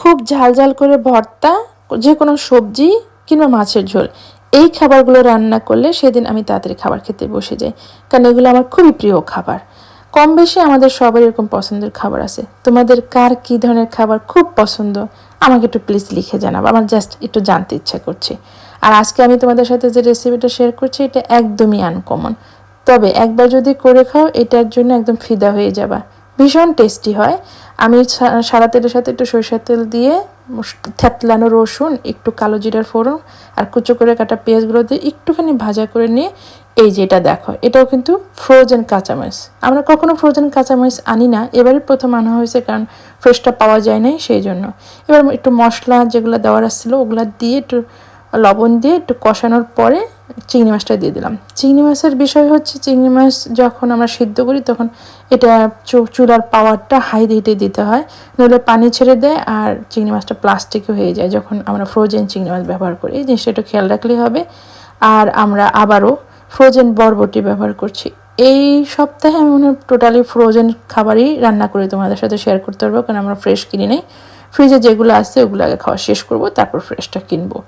খুব ঝাল ঝাল করে ভর্তা, যে কোনো সবজি কিংবা মাছের ঝোল, এই খাবারগুলো রান্না করলে সেদিন আমি তাড়াতাড়ি খাবার খেতে বসে যাই, কারণ এগুলো আমার খুবই প্রিয় খাবার। কম বেশি আমাদের সবার এরকম পছন্দের খাবার আছে। তোমাদের কার কী ধরনের খাবার খুব পছন্দ আমাকে একটু প্লিজ লিখে জানাবো, আমার জাস্ট একটু জানতে ইচ্ছা করছে। আর আজকে আমি তোমাদের সাথে যে রেসিপিটা শেয়ার করছি এটা একদমই আনকমন, তবে একবার যদি করে খাও এটার জন্য একদম ফিদা হয়ে যাবা। ভীষণ টেস্টি হয়। আমি সাদা তেলের সাথে একটু সরিষার তেল দিয়ে থেতলানো রসুন, একটু কালো জিরার ফোড়ন আর কুচো করে কাটা পেঁয়াজগুলো দিয়ে একটুখানি ভাজা করে নিয়ে, এই যে এটা দেখো, এটাও কিন্তু ফ্রোজেন কাঁচামরিচ। আমরা কখনো ফ্রোজেন কাঁচামরিচ আনি না, এবারে প্রথম আনা হয়েছে, কারণ ফ্রেশটা পাওয়া যায় নাই সেই জন্য। এবার একটু মশলা যেগুলো দেওয়ার আসছিলো ওগুলো দিয়ে একটু লবণ দিয়ে একটু কষানোর পরে চিংড়ি মাছটা দিয়ে দিলাম। চিংড়ি মাছের বিষয় হচ্ছে, চিংড়ি মাছ যখন আমরা সিদ্ধ করি তখন এটা চুলার পাওয়ারটা হাই হিটে দিতে হয়, নইলে পানি ছেড়ে দেয় আর চিংড়ি মাছটা প্লাস্টিকও হয়ে যায় যখন আমরা ফ্রোজেন চিংড়ি মাছ ব্যবহার করি। এই জিনিসটা একটু খেয়াল রাখলেই হবে। আর আমরা আবারও ফ্রোজেন বরবটি ব্যবহার করছি। এই সপ্তাহে আমি মনে হয় টোটালি ফ্রোজেন খাবারই রান্না করে তোমাদের সাথে শেয়ার করতে পারবো, কারণ আমরা ফ্রেশ কিনি নেই। ফ্রিজে যেগুলো আছে ওগুলো আগে খাওয়া শেষ করব, তারপর ফ্রেশটা কিনবো।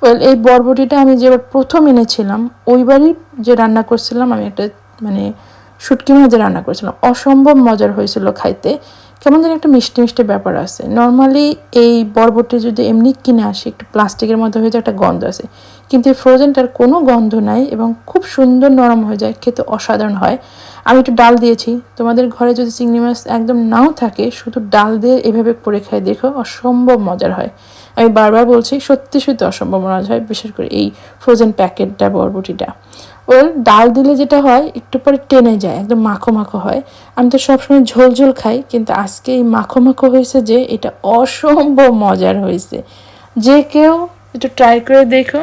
ওয়েল, এই বরবটিটা আমি যেবার প্রথম এনেছিলাম ওইবারই যে রান্না করছিলাম, আমি একটা মানে শুটকি মাছ রান্না করেছিলাম, অসম্ভব মজার হয়েছিল খাইতে। কেমন যেন একটা মিষ্টি মিষ্টি ব্যাপার আছে। নর্মালি এই বরবটি যদি এমনি কিনে আসি একটু প্লাস্টিকের মধ্যে হয়ে যায়, একটা গন্ধ আছে, কিন্তু এই ফ্রোজেনটার কোনো গন্ধ নাই এবং খুব সুন্দর নরম হয়ে যায়, খেতে অসাধারণ হয়। আমি একটু ডাল দিয়েছি। তোমাদের ঘরে যদি চিংড়ি মাছ একদম নাও থাকে, শুধু ডাল দিয়ে এভাবে করে খাই দেখো, অসম্ভব মজার হয়। আমি বারবার বলছি, সত্যি সত্যি অসম্ভব মজা হয়, বিশেষ করে এই ফ্রোজেন প্যাকেটটা বরবটিটা। ওর ডাল দিলে যেটা হয় একটু পরে টেনে যায়, একদম মাখো মাখো হয়। আমি তো সবসময় ঝোল ঝোল খাই, কিন্তু আজকে এই মাখো মাখো হয়েছে যে এটা অসম্ভব মজার হয়েছে। যে কেউ একটু ট্রাই করে দেখো।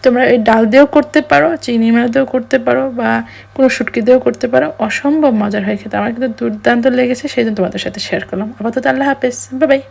তোমরা এই ডাল দিয়েও করতে পারো, চিংড়ি মাছ দিয়েও করতে পারো, বা কোনো শুটকি দিয়েও করতে পারো, অসম্ভব মজার হয় খেতে। আমার কিন্তু দুর্দান্ত লেগেছে, সেই জন্য তোমাদের সাথে শেয়ার করলাম। আপাতত আল্লাহ হাফেজ, বাই বাই।